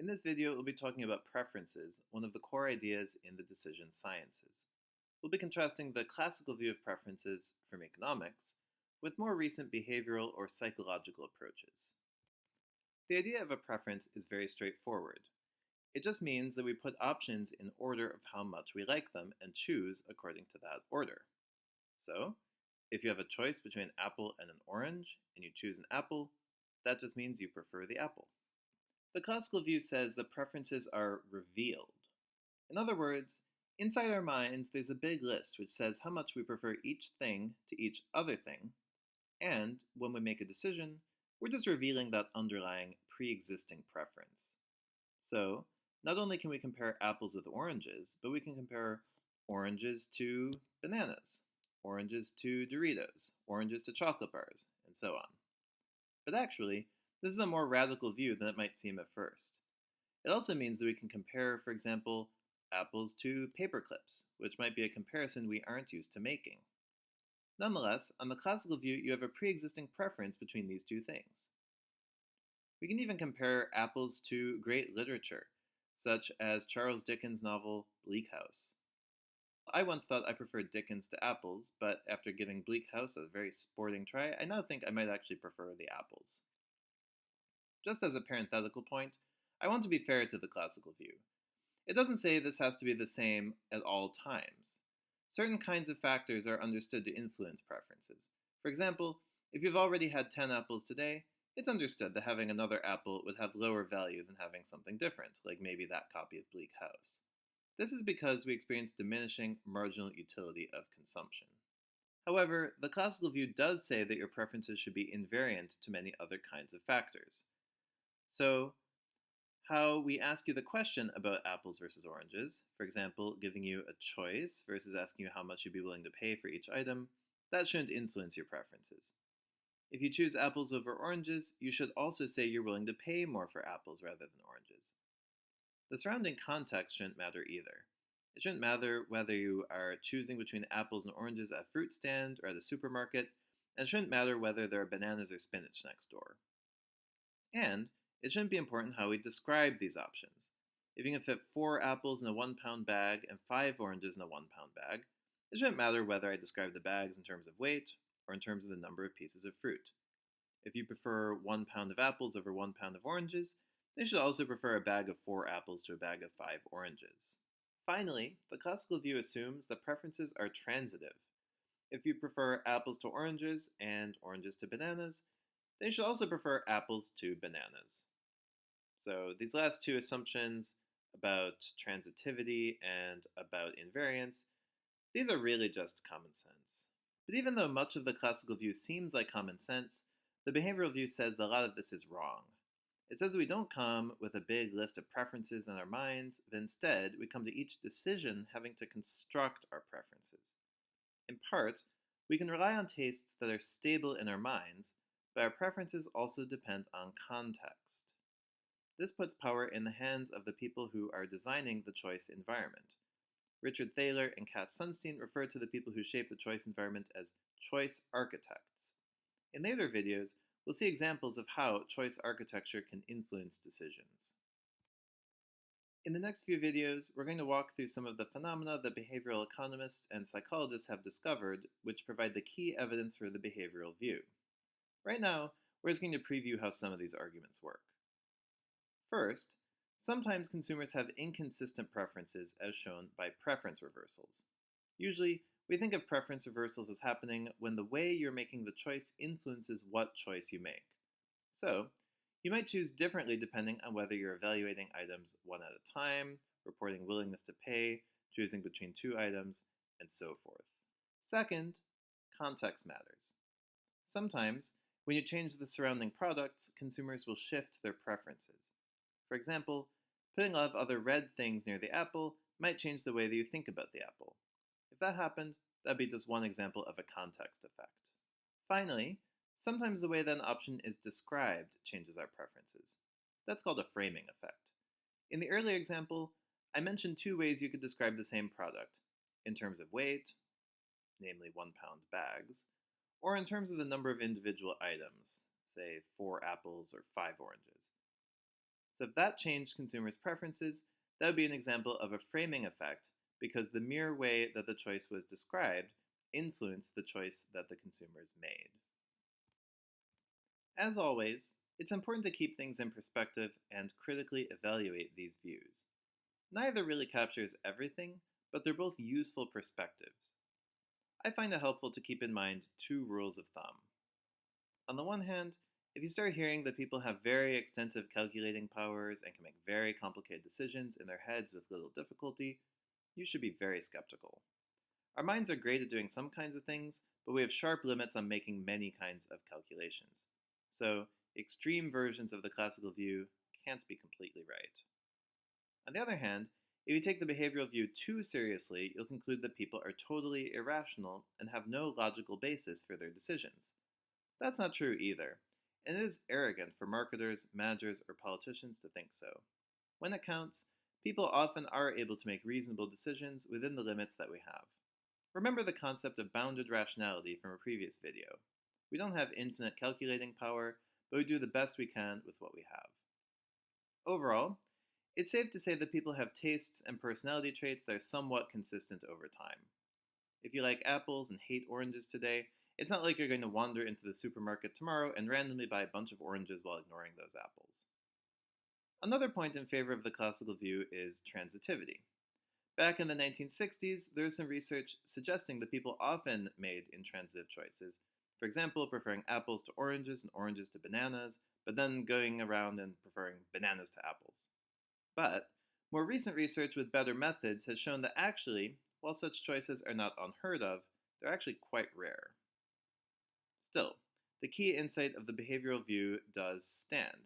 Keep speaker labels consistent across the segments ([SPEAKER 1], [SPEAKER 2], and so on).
[SPEAKER 1] In this video, we'll be talking about preferences, one of the core ideas in the decision sciences. We'll be contrasting the classical view of preferences from economics with more recent behavioral or psychological approaches. The idea of a preference is very straightforward. It just means that we put options in order of how much we like them and choose according to that order. So, if you have a choice between an apple and an orange, and you choose an apple, that just means you prefer the apple. The classical view says that preferences are revealed. In other words, inside our minds there's a big list which says how much we prefer each thing to each other thing, and when we make a decision, we're just revealing that underlying pre-existing preference. So, not only can we compare apples with oranges, but we can compare oranges to bananas, oranges to Doritos, oranges to chocolate bars, and so on. But actually, this is a more radical view than it might seem at first. It also means that we can compare, for example, apples to paper clips, which might be a comparison we aren't used to making. Nonetheless, on the classical view, you have a pre-existing preference between these two things. We can even compare apples to great literature, such as Charles Dickens' novel Bleak House. I once thought I preferred Dickens to apples, but after giving Bleak House a very sporting try, I now think I might actually prefer the apples. Just as a parenthetical point, I want to be fair to the classical view. It doesn't say this has to be the same at all times. Certain kinds of factors are understood to influence preferences. For example, if you've already had 10 apples today, it's understood that having another apple would have lower value than having something different, like maybe that copy of Bleak House. This is because we experience diminishing marginal utility of consumption. However, the classical view does say that your preferences should be invariant to many other kinds of factors. So, how we ask you the question about apples versus oranges, for example, giving you a choice versus asking you how much you'd be willing to pay for each item, that shouldn't influence your preferences. If you choose apples over oranges, you should also say you're willing to pay more for apples rather than oranges. The surrounding context shouldn't matter either. It shouldn't matter whether you are choosing between apples and oranges at a fruit stand or at a supermarket, and it shouldn't matter whether there are bananas or spinach next door. And it shouldn't be important how we describe these options. If you can fit 4 apples in a 1-pound bag and 5 oranges in a 1-pound bag, it shouldn't matter whether I describe the bags in terms of weight or in terms of the number of pieces of fruit. If you prefer 1 pound of apples over 1 pound of oranges, then you should also prefer a bag of 4 apples to a bag of 5 oranges. Finally, the classical view assumes that preferences are transitive. If you prefer apples to oranges and oranges to bananas, then you should also prefer apples to bananas. So these last two assumptions about transitivity and about invariance, these are really just common sense. But even though much of the classical view seems like common sense, the behavioral view says that a lot of this is wrong. It says that we don't come with a big list of preferences in our minds, but instead we come to each decision having to construct our preferences. In part, we can rely on tastes that are stable in our minds, but our preferences also depend on context. This puts power in the hands of the people who are designing the choice environment. Richard Thaler and Cass Sunstein refer to the people who shape the choice environment as choice architects. In later videos, we'll see examples of how choice architecture can influence decisions. In the next few videos, we're going to walk through some of the phenomena that behavioral economists and psychologists have discovered, which provide the key evidence for the behavioral view. Right now, we're just going to preview how some of these arguments work. First, sometimes consumers have inconsistent preferences as shown by preference reversals. Usually, we think of preference reversals as happening when the way you're making the choice influences what choice you make. So, you might choose differently depending on whether you're evaluating items one at a time, reporting willingness to pay, choosing between 2 items, and so forth. Second, context matters. Sometimes, when you change the surrounding products, consumers will shift their preferences. For example, putting a lot of other red things near the apple might change the way that you think about the apple. If that happened, that'd be just one example of a context effect. Finally, sometimes the way that an option is described changes our preferences. That's called a framing effect. In the earlier example, I mentioned 2 ways you could describe the same product, in terms of weight, namely 1-pound bags, or in terms of the number of individual items, say 4 apples or 5 oranges. So if that changed consumers' preferences, that would be an example of a framing effect because the mere way that the choice was described influenced the choice that the consumers made. As always, it's important to keep things in perspective and critically evaluate these views. Neither really captures everything, but they're both useful perspectives. I find it helpful to keep in mind two rules of thumb. On the one hand, if you start hearing that people have very extensive calculating powers and can make very complicated decisions in their heads with little difficulty, you should be very skeptical. Our minds are great at doing some kinds of things, but we have sharp limits on making many kinds of calculations. So, extreme versions of the classical view can't be completely right. On the other hand, if you take the behavioral view too seriously, you'll conclude that people are totally irrational and have no logical basis for their decisions. That's not true either, and it is arrogant for marketers, managers, or politicians to think so. When it counts, people often are able to make reasonable decisions within the limits that we have. Remember the concept of bounded rationality from a previous video. We don't have infinite calculating power, but we do the best we can with what we have. Overall, it's safe to say that people have tastes and personality traits that are somewhat consistent over time. If you like apples and hate oranges today, it's not like you're going to wander into the supermarket tomorrow and randomly buy a bunch of oranges while ignoring those apples. Another point in favor of the classical view is transitivity. Back in the 1960s, there was some research suggesting that people often made intransitive choices, for example, preferring apples to oranges and oranges to bananas, but then going around and preferring bananas to apples. But more recent research with better methods has shown that actually, while such choices are not unheard of, they're actually quite rare. Still, the key insight of the behavioral view does stand.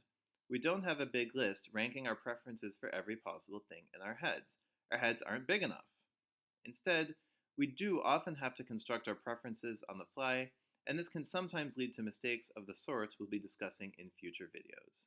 [SPEAKER 1] We don't have a big list ranking our preferences for every possible thing in our heads. Our heads aren't big enough. Instead, we do often have to construct our preferences on the fly, and this can sometimes lead to mistakes of the sort we'll be discussing in future videos.